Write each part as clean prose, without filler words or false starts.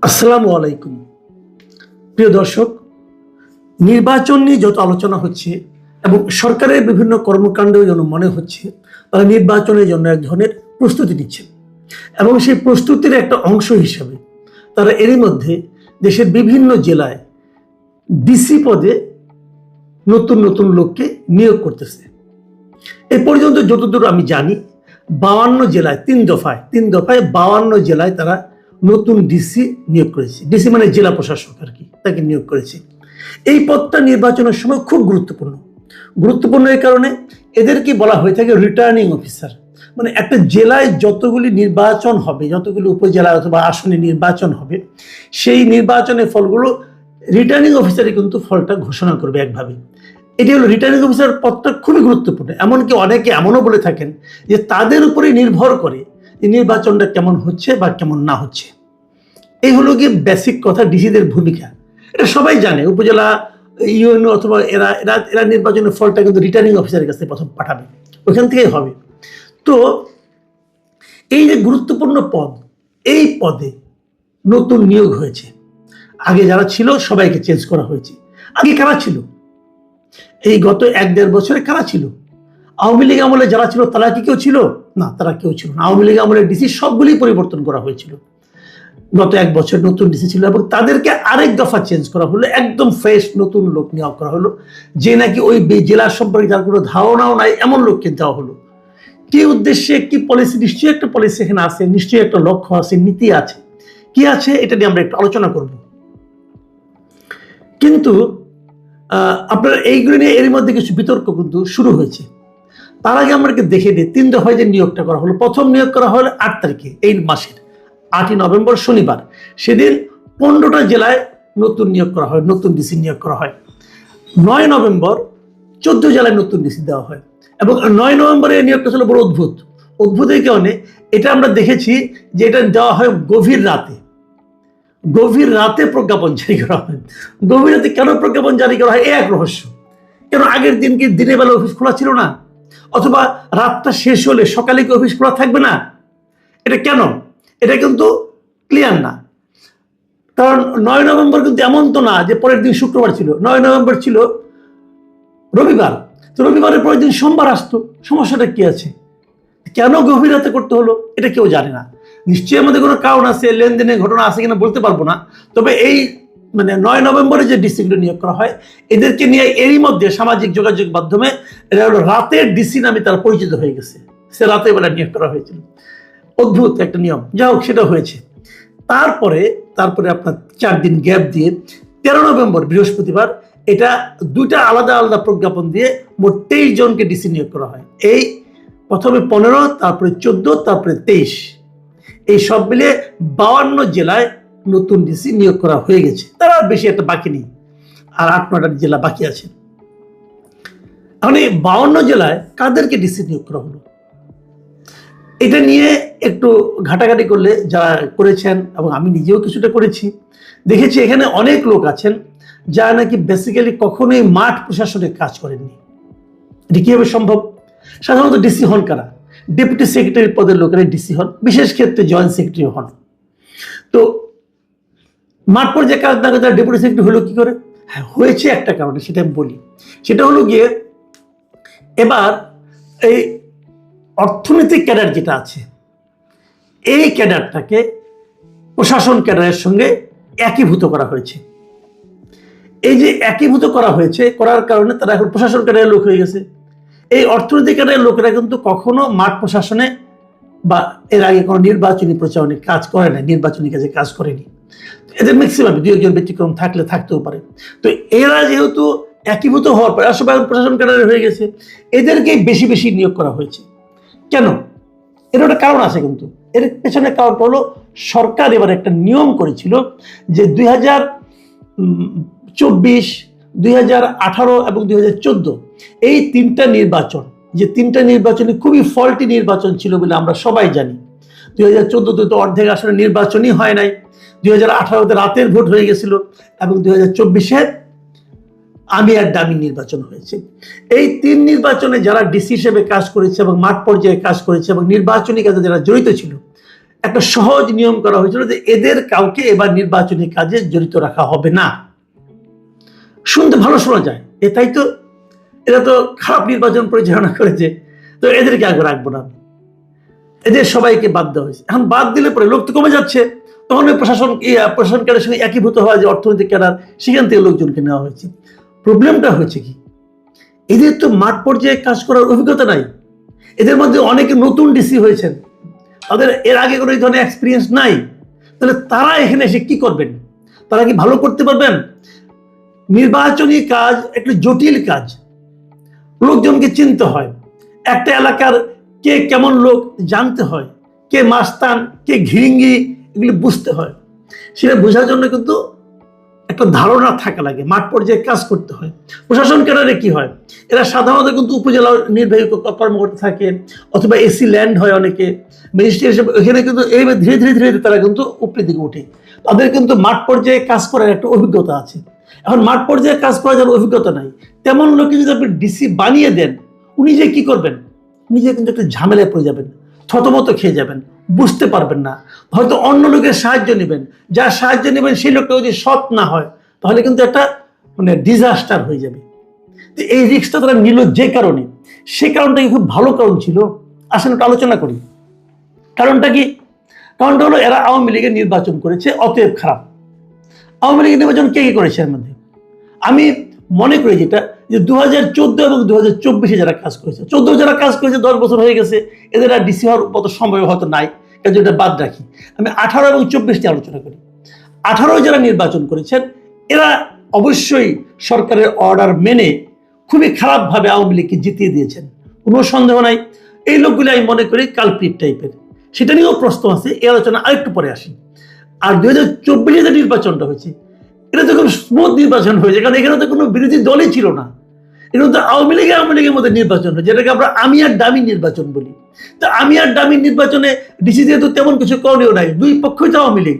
আসসালামু আলাইকুম। প্রিয় দর্শক, নির্বাচন নিয়ে যত আলোচনা হচ্ছে এবং সরকারের বিভিন্ন কর্মকাণ্ডেও যেন মনে হচ্ছে তারা নির্বাচনের জন্য এক ধরনের প্রস্তুতি নিচ্ছেন এবং সেই প্রস্তুতির একটা অংশ হিসাবে তারা এরই মধ্যে দেশের বিভিন্ন জেলায় ডিসি পদে নতুন নতুন লোককে নিয়োগ করতেছে। এ পর্যন্ত যতদূর আমি জানি 52 জেলায় তিন দফায় 52 জেলায় তারা নতুন ডিসি নিয়োগ করেছে। ডিসি মানে জেলা প্রশাসক আর কি, তাকে নিয়োগ করেছে। এই পদটা নির্বাচনের সময় খুব গুরুত্বপূর্ণ এই কারণে এদেরকে বলা হয়ে থাকে রিটার্নিং অফিসার। মানে একটা জেলায় যতগুলি নির্বাচন হবে, যতগুলি উপজেলা অথবা আসনে নির্বাচন হবে, সেই নির্বাচনের ফলগুলো রিটার্নিং অফিসারই কিন্তু ফলটা ঘোষণা করবে একভাবে। এটি হলো রিটার্নিং অফিসার পদটা খুবই গুরুত্বপূর্ণ। এমনকি অনেকে এমনও বলে থাকেন যে তাদের উপরেই নির্ভর করে যে নির্বাচনটা কেমন হচ্ছে বা কেমন না হচ্ছে। এই হলো গিয়ে বেসিক কথা, ডিসিদের ভূমিকা। এটা সবাই জানে। উপজেলা ইউএনও অথবা এরা এরা এরা নির্বাচনের ফলটা কিন্তু রিটার্নিং অফিসারের কাছে প্রথম পাঠাবে, ওইখান থেকেই হবে। তো এই যে গুরুত্বপূর্ণ পদ, এই পদে নতুন নিয়োগ হয়েছে। আগে যারা ছিল সবাইকে চেঞ্জ করা হয়েছে। আগে কারা ছিল? এই গত 1-1.5 বছরে কারা ছিল? আওয়ামী লীগ আমলে যারা ছিল তারা কি কেউ ছিল? না, তারা কেউ ছিল না। আওয়ামী লীগ আমলের ডিসি সবগুলি পরিবর্তন করা হয়েছিল। গত 1 বছর নতুন ডিসি ছিল এবং তাদেরকে আরেক দফা চেঞ্জ করা হলো, একদম ফ্রেশ নতুন লোক নিয়োগ করা হলো, যে নাকি ওই জেলা সম্পর্কে যার কোনো ধারণাও নাই এমন লোককে দেওয়া হলো। কি উদ্দেশ্যে, কি পলিসি? নিশ্চয়ই একটা পলিসি এখানে আছে, নিশ্চয়ই একটা লক্ষ্য আছে, নীতি আছে। কি আছে এটা নিয়ে আমরা একটু আলোচনা করব। কিন্তু আপনারা এইগুলো নিয়ে এর মধ্যে কিছু বিতর্ক কিন্তু শুরু হয়েছে। তার আগে আমাকে দেখে দিই 3 দফায় যে নিয়োগটা করা হলো। প্রথম নিয়োগ করা হলো 8 তারিখে, এই মাসের 8ই নভেম্বর শনিবার। সেদিন 15টা জেলায় নতুন নিয়োগ করা হয়, নতুন ডিসি নিয়োগ করা হয়। 9 নভেম্বর 14 জেলায় নতুন ডিসি দেওয়া হয় এবং 9 নভেম্বরে এই নিয়োগটা ছিল বড় অদ্ভুত এই কারণে এটা আমরা দেখেছি যে এটা দেওয়া হয় গভীর রাতে প্রজ্ঞাপন জারি করা হয়। গভীর রাতে কেন প্রজ্ঞাপন জারি করা হয় এক রহস্য। কেন আগের দিন কি দিনের বেলা অফিস খোলা ছিল না? অথবা রাতটা শেষ হলে সকালে কি অফিস খোলা থাকবে না? এটা কেন? এটা কিন্তু ক্লিয়ার না। কারণ 9 নভেম্বর কিন্তু এমন তো না যে পরের দিন শুক্রবার ছিল। 9 নভেম্বর ছিল রবিবার। তো রবিবারের পরের দিন সোমবার আসতো। সমস্যাটা কি আছে? কেন গভীর রাতে করতে হলো এটা কেউ জানে না। নিশ্চয়ই আমাদের কোনো কারণ আছে, লেনদেনের ঘটনা আছে কিনা বলতে পারবো না। তবে এই 9 নভেম্বরে যে ডিসিগুলো নিয়োগ করা হয়, এদেরকে নিয়ে এরই মধ্যে সামাজিক যোগাযোগ মাধ্যমে এরা হলো রাতের ডিসি নামে তারা পরিচিত হয়ে গেছে। সে রাতে বেলা নিয়োগ করা হয়েছিল। অদ্ভুত একটা নিয়ম, যা হোক সেটা হয়েছে। তারপরে আপনার 4 দিন গ্যাপ দিয়ে 13 নভেম্বর বৃহস্পতিবার এটা 2টা আলাদা প্রজ্ঞাপন দিয়ে মোট 23 জনকে ডিসি নিয়োগ করা হয়। এই প্রথমে 15, তারপরে 14, তারপরে 23, এই সব মিলে 52 জেলায় নতুন ডিসি নিয়োগ করা হয়ে গেছে। তারা বেশি একটা বাকি নেই, আর 8-9টা জেলা বাকি আছে। এখন এই 52 জেলায় কাদেরকে ডিসি নিয়োগ করা হলো এটা নিয়ে একটু ঘাটাঘাটি করলে যারা করেছেন এবং আমি নিজেও কিছুটা করেছি, দেখেছি এখানে অনেক লোক আছেন যারা নাকি বেসিক্যালি কখনোই মাঠ প্রশাসনে কাজ করেননি। এটি কিভাবে সম্ভব? সাধারণত ডিসি হন কারা? ডেপুটি সেক্রেটারি পদের লোকেরা ডিসি হন, বিশেষ ক্ষেত্রে জয়েন্ট সেক্রেটারি হন। তো মাঠ পর্যায়ে কাজ না করে তারা ডেপুটি সেক্রেটারি হলো কি করে? হ্যাঁ, হয়েছে একটা কারণে, সেটা আমি বলি। সেটা হলো গিয়ে এবার এই অর্থনৈতিক ক্যাডার যেটা আছে, এই ক্যাডারটাকে প্রশাসন ক্যাডারের সঙ্গে একীভূত করা হয়েছে। এই যে একীভূত করা হয়েছে, করার কারণে তারা এখন প্রশাসন ক্যাডারের লোক হয়ে গেছে। এই অর্থনৈতিক ক্যাডারের লোকেরা কিন্তু কখনো মাঠ প্রশাসনে বা এর আগে কোনো নির্বাচনী প্রচারণে কাজ করে না, নির্বাচনী কাজে কাজ করেনি। এদের ম্যাক্সিমাম 2-1 জন ব্যতিক্রম থাকতেও পারে। তো এরা যেহেতু একীভূত হওয়ার পরে সবাই প্রশাসন ক্যাডারে হয়ে গেছে, এদেরকেই বেশি নিয়োগ করা হয়েছে। কেন? এর একটা কারণ আছে, কিন্তু এর পেছনে কারণটা হলো সরকার এবার একটা নিয়ম করেছিল যে 2024, 2018 এবং 2014 এই 3টা নির্বাচন, যে 3টা নির্বাচনে খুবই ফল্টি নির্বাচন ছিল বলে আমরা সবাই জানি। 2014তে তো অর্ধেক আসলে নির্বাচনই হয় নাই, 2018তে রাতের ভোট হয়ে গেছিল এবং 2024-এ আমি আর ডামি নির্বাচন হয়েছে। এই 3 নির্বাচনে যারা ডিসি হিসেবে কাজ করেছে এবং মাঠ পর্যায়ে কাজ করেছে এবং নির্বাচনী কাজে যারা জড়িত ছিল, একটা সহজ নিয়ম করা হয়েছিল যে এদের কাউকে এবার নির্বাচনী কাজে জড়িত রাখা হবে না। শুনতে ভালো শোনা যায়, তাই তো এরা তো খারাপ নির্বাচন পরিচালনা করেছে, তো এদেরকে আগে রাখবো না, এদের সবাইকে বাদ দেওয়া হয়েছে। এখন বাদ দিলে পরে লোক তো কমে যাচ্ছে, তখন ওই প্রশাসন ক্যাডারের সঙ্গে একীভূত হওয়া যে অর্থনৈতিক ক্যাডার, সেখান থেকে লোকজনকে নেওয়া হয়েছে। প্রবলেমটা হয়েছে কি, এদের তো মাঠ পর্যায়ে কাজ করার অভিজ্ঞতা নাই। এদের মধ্যে অনেকে নতুন ডিসি হয়েছেন, তাদের এর আগে কোনো এই ধরনের এক্সপিরিয়েন্স নাই। তাহলে তারা এখানে এসে কি করবেন? তারা কি ভালো করতে পারবেন? নির্বাচনী কাজ একটু জটিল কাজ, লোকজনকে চিনতে হয়, একটা এলাকার কে কেমন লোক জানতে হয়, কে মাস্তান কে ঘিরিঙ্গি, এগুলি বুঝতে হয়। সেটা বোঝার জন্য কিন্তু একটা ধারণা থাকা লাগে, মাঠ পর্যায়ে কাজ করতে হয়। প্রশাসন ক্যাডারে কি হয়, এরা সাধারণত কিন্তু উপজেলা নির্বাহী কর্মকর্তা থাকে, অথবা এসি ল্যান্ড হয় অনেকে, ম্যাজিস্ট্রেট হিসেবে এখানে কিন্তু এই ধীরে ধীরে ধীরে তারা কিন্তু উপরের দিকে উঠে। তাদের কিন্তু মাঠ পর্যায়ে কাজ করার একটা অভিজ্ঞতা আছে। এখন মাঠ পর্যায়ে কাজ করার যার অভিজ্ঞতা নাই, তেমন লোককে যদি আপনি ডিসি বানিয়ে দেন, উনি যে কি করবেন? উনি যে কিন্তু একটা ঝামেলায় পড়ে যাবেন, থতমত খেয়ে যাবেন, বুঝতে পারবেন না। হয়তো অন্য লোকের সাহায্য নেবেন, যার সাহায্য নেবেন সেই লোকটা যদি সৎ না হয়, তাহলে কিন্তু একটা ডিজাস্টার হয়ে যাবে। তো এই রিস্কটা তারা নিল যে কারণে, সে কারণটা খুব ভালো কারণ ছিল। আসলে একটা আলোচনা করি। কারণটা কি? কারণটা হলো এরা আওয়ামী লীগের নির্বাচন করেছে, অতএব খারাপ। আওয়ামী লীগের নির্বাচন কে করেছে এর মধ্যে? আমি মনে করি যেটা, যে 2014 এবং 2024 যারা কাজ করেছে, 14 যারা কাজ করেছে 10 বছর হয়ে গেছে, এদের আর ডিসি হওয়ার মতো সময় হয়তো নাই, কাজে এটা বাদ রাখি। আমি 18 এবং 24 আলোচনা করি। 18 যারা নির্বাচন করেছেন, এরা অবশ্যই সরকারের অর্ডার মেনে খুবই খারাপভাবে আওয়ামী লীগকে জিতিয়ে দিয়েছেন, কোনো সন্দেহ নাই। এই লোকগুলি আমি মনে করি কালপ্রিট টাইপের, সেটা নিয়েও প্রশ্ন আছে, এই আলোচনা আরেকটু পরে আসি। আর 2024 যে নির্বাচনটা হয়েছে, এটা তো খুব স্মুথ নির্বাচন হয়েছে, কারণ এখানে তো কোনো বিরোধী দলই ছিল না। এটা তো আওয়ামী লীগের মধ্যে নির্বাচন হয়েছে, যেটাকে আমরা আমি আর ডামি নির্বাচন বলি। তো আমি আর ডামি নির্বাচনে ডিসি দিয়ে তো তেমন কিছু করণীয় নাই, দুই পক্ষই তো আওয়ামী লীগ।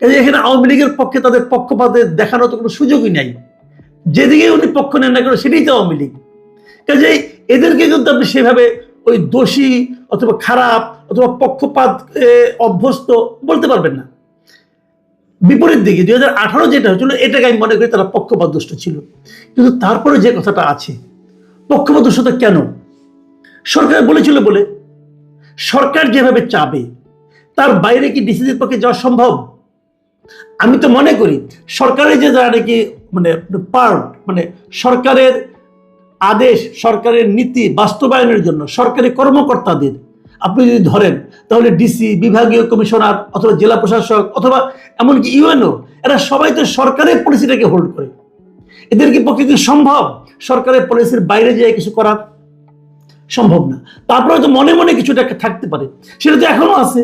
কাজে এখানে আওয়ামী লীগের পক্ষে তাদের পক্ষপাতের দেখানোর তো কোনো সুযোগই নাই, যেদিকে উনি পক্ষ নেন না কেন সেটাই তো আওয়ামী লীগ। কাজে এদেরকে কিন্তু আপনি সেভাবে ওই দোষী অথবা খারাপ অথবা পক্ষপাত অভ্যস্ত বলতে পারবেন না। বিপরীত দিকে 2018 যেটা হয়েছিল, এটাকে আমি মনে করি তারা পক্ষপাত দুষ্ট ছিল। কিন্তু তারপরে যে কথাটা আছে, পক্ষপাত দুষ্টতা কেন? সরকার বলেছিল বলে, সরকার যেভাবে চাবে তার বাইরে কি ডিসিদের পক্ষে যাওয়া সম্ভব? আমি তো মনে করি সরকারের যে যারা নাকি সরকারের আদেশ, সরকারের নীতি বাস্তবায়নের জন্য সরকারি কর্মকর্তাদের আপনি যদি ধরেন, তাহলে ডিসি, বিভাগীয় কমিশনার অথবা জেলা প্রশাসক অথবা এমনকি ইউএনও, এরা সবাই তো সরকারের পলিসিটাকে হোল্ড করে। এদের কি পক্ষে কি সম্ভব সরকারের পলিসির বাইরে যেয়ে কিছু করার? সম্ভব না। তারপরে তো মনে মনে কিছুটা থাকতে পারে, সেটা তো এখনো আছে।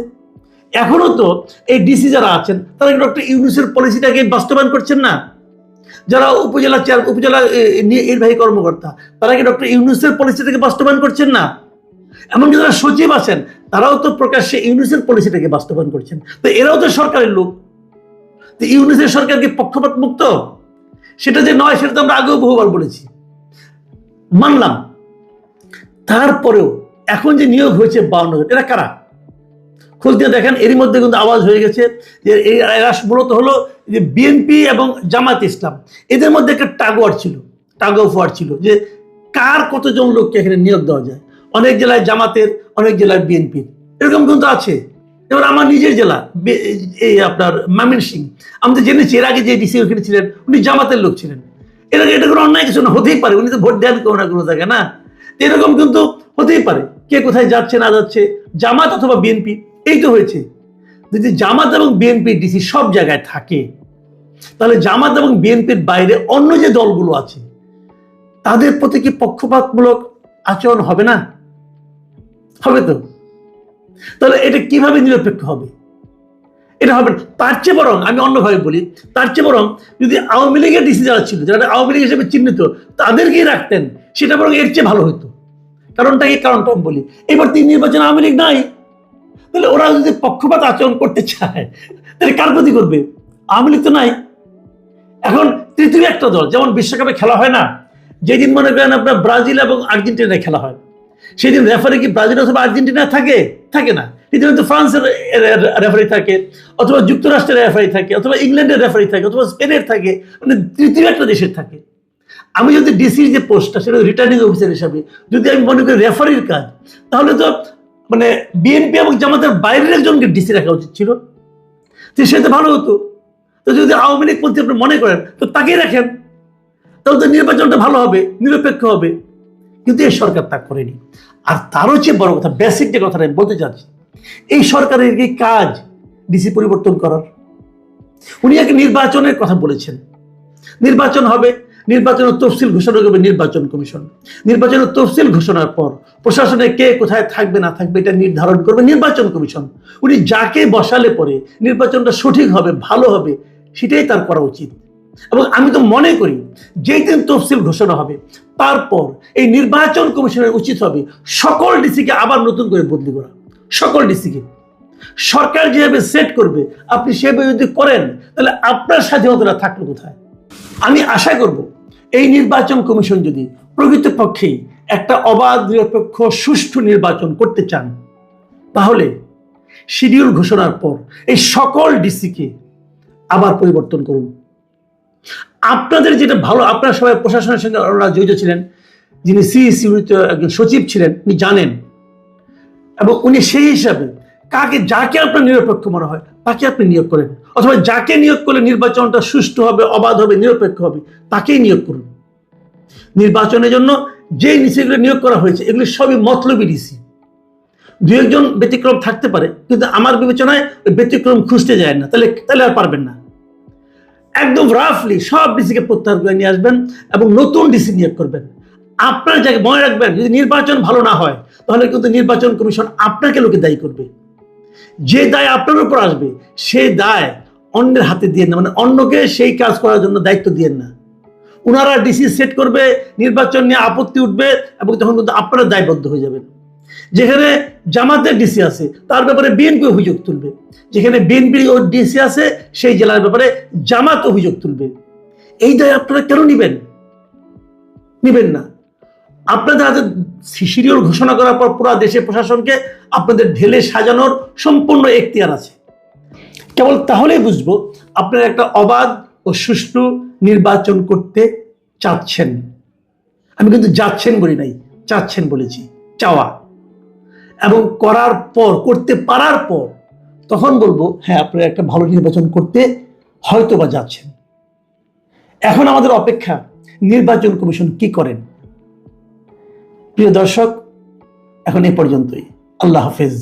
এখনো তো এই ডিসি যারা আছেন, তারা ডক্টর ইউনূসের পলিসিটাকে বাস্তবায়ন করছেন না। যারা উপজেলা নির্বাহী কর্মকর্তা, তারা কি ডক্টর ইউনূসের পলিসিটাকে বাস্তবায়ন করছেন না? এমনকি যারা সচিব আছেন, তারাও তো প্রকাশ্যে ইউনূসের পলিসিটাকে বাস্তবায়ন করছেন। তো এরাও তো সরকারের লোক। তো ইউনূসের সরকার কি পক্ষপাত মুক্ত? সেটা যে নয়, সেটা তো আমরা আগেও বহুবার বলেছি, মানলাম। তারপরেও এখন যে নিয়োগ হয়েছে 52 জন, এরা কারা? খোঁজ দিয়ে দেখেন, এরই মধ্যে কিন্তু আওয়াজ হয়ে গেছে যে এরা মূলত হলো যে বিএনপি এবং জামাত ইসলাম, এদের মধ্যে একটা টাগ অফ ওয়ার ছিল যে কার কতজন লোককে এখানে নিয়োগ দেওয়া যায়। অনেক জেলায় জামাতের, অনেক জেলায় বিএনপির, এরকম কিন্তু আছে। এবার আমার নিজের জেলা এই আপনার ময়মনসিংহ, আমি তো জেনেছি এর আগে যে ডিসি ওখানে ছিলেন, উনি জামাতের লোক ছিলেন। এটা কোনো অন্যায় কিছু না, হতেই পারে, উনি তো ভোট দেন কোনো না কোনো জায়গায় না। এরকম কিন্তু হতেই পারে, কে কোথায় যাচ্ছে না যাচ্ছে, জামাত অথবা বিএনপি, এই তো হয়েছে। যদি জামাত এবং বিএনপির ডিসি সব জায়গায় থাকে, তাহলে জামাত এবং বিএনপির বাইরে অন্য যে দলগুলো আছে, তাদের প্রতি কি পক্ষপাতমূলক আচরণ হবে না? হবে তো। তাহলে এটা কিভাবে নিরপেক্ষ হবে? এটা হবে না। তার চেয়ে বরং আমি অন্যভাবে বলি, তার চেয়ে বরং যদি আওয়ামী লীগের ডিসি যারা ছিল, যারা আওয়ামী লীগ হিসেবে চিহ্নিত, তাদেরকেই রাখতেন, সেটা বরং এর চেয়ে ভালো হতো। কারণটা আমি বলি, এবার 3 নির্বাচনে আওয়ামী লীগ নাই, তাহলে ওরা যদি পক্ষপাত আচরণ করতে চায়, তাহলে কার প্রতি করবে? আওয়ামী লীগ তো নাই। এখন তৃতীয় একটা দল, যেমন বিশ্বকাপে খেলা হয় না, যেদিন মনে করেন আপনার ব্রাজিল এবং আর্জেন্টিনায় খেলা হয়, সেদিন রেফারি কি ব্রাজিল অথবা আর্জেন্টিনা থাকে? থাকে না। রীতিমতো ফ্রান্সের রেফারি থাকে, অথবা যুক্তরাষ্ট্রের রেফারি থাকে, অথবা ইংল্যান্ডের রেফারি থাকে, অথবা স্পেনের থাকে, মানে তৃতীয় একটা দেশের থাকে। আমি যদি ডিসির যে পোস্টটা, সেটা রিটার্নিং অফিসার হিসাবে যদি আমি মনে করি রেফারির কাজ, তাহলে তো মানে বিএনপি এবং জামাতের বাইরের একজনকে ডিসি রাখা উচিত ছিল, তো সেটা ভালো হতো। তো যদি আওয়ামী লীগ পন্থী আপনি মনে করেন, তো তাকেই রাখেন, তাহলে তো নির্বাচনটা ভালো হবে, নিরপেক্ষ হবে। কিন্তু এই সরকার তা করেনি। আর তারও চেয়ে বড় কথা, বেসিক যে কথাটা আমি বলতে চাচ্ছি, এই সরকারের কি কাজ ডিসি পরিবর্তন করার? উনি এক নির্বাচনের কথা বলেছেন, নির্বাচন হবে, নির্বাচনের তফসিল ঘোষণা করবে নির্বাচন কমিশন, নির্বাচনের তফসিল ঘোষণার পর প্রশাসনে কে কোথায় থাকবে না থাকবে এটা নির্ধারণ করবে নির্বাচন কমিশন। উনি যাকে বসালে পরে নির্বাচনটা সঠিক হবে, ভালো হবে, সেটাই তার করা উচিত। এবং আমি তো মনে করি যেই দিন তফসিল ঘোষণা হবে, তারপর এই নির্বাচন কমিশনের উচিত হবে সকল ডিসিকে আবার নতুন করে বদলি করা। সকল ডিসিকে সরকার যেভাবে সেট করবে, আপনি সেভাবে যদি করেন, তাহলে আপনার স্বাধীনতা থাকলো কোথায়? আমি আশা করব এই নির্বাচন কমিশন যদি প্রকৃতপক্ষেই একটা অবাধ, নিরপেক্ষ, সুষ্ঠু নির্বাচন করতে চান, তাহলে শিডিউল ঘোষণার পর এই সকল ডিসিকে আবার পরিবর্তন করুন। আপনাদের যেটা ভালো, আপনারা সবাই প্রশাসনের সঙ্গে জড়িত ছিলেন, যিনি সিইসি একজন সচিব ছিলেন, উনি জানেন, এবং উনি সেই হিসাবে যাকে আপনার নিরপেক্ষ মনে হয় তাকে আপনি নিয়োগ করেন, অথবা যাকে নিয়োগ করলে নির্বাচনটা সুষ্ঠু হবে, অবাধ হবে, নিরপেক্ষ হবে, তাকেই নিয়োগ করুন। নির্বাচনের জন্য যে ডিসিগুলো নিয়োগ করা হয়েছে, এগুলি সবই মতলবী ডিসি। দু একজন ব্যতিক্রম থাকতে পারে, কিন্তু আমার বিবেচনায় ব্যতিক্রম খুঁজতে যায় না, তাহলে আর পারবেন না। একদম রাফলি সব ডিসিকে প্রত্যাহার করে নিয়ে আসবেন এবং নতুন ডিসি নিয়োগ করবেন। আপনার জায়গায় মনে রাখবেন, যদি নির্বাচন ভালো না হয়, তাহলে কিন্তু নির্বাচন কমিশন আপনাকে লোকে দায়ী করবে। যে দায় আপনার উপর আসবে, সেই দায় অন্যের হাতে দিয়ে না, মানে অন্যকে সেই কাজ করার জন্য দায়িত্ব দিয়েন না। ওনারা ডিসি সেট করবে, নির্বাচন নিয়ে আপত্তি উঠবে, এবং তখন কিন্তু আপনারা দায়বদ্ধ হয়ে যাবেন। যেখানে জামাতের ডিসি আছে, তার ব্যাপারে বিএনপি অভিযোগ তুলবে। যেখানে বিএনপির ডিসি আছে, সেই জেলার ব্যাপারে জামাত অভিযোগ তুলবে। এই দায় আপনারা কেন নিবেন না? আপনাদের হাতে শিডিউল ঘোষণা করার পর পুরো দেশে প্রশাসনকে আপনাদের ঢেলে সাজানোর সম্পূর্ণ এখতিয়ার আছে। কেবল তাহলেই বুঝবো আপনারা একটা অবাধ ও সুষ্ঠু নির্বাচন করতে চাচ্ছেন। আমি কিন্তু যাচ্ছেন বলি নাই, চাচ্ছেন বলেছি, চাওয়া। এবং করার পর, করতে পারার পর, তখন বলবো হ্যাঁ, আপনারা একটা ভালো নির্বাচন করতে হয়তো বা যাচ্ছেন। এখন আমাদের অপেক্ষা নির্বাচন কমিশন কি করেন। প্রিয় দর্শক, এখন এ পর্যন্তই। আল্লাহ হাফেজ।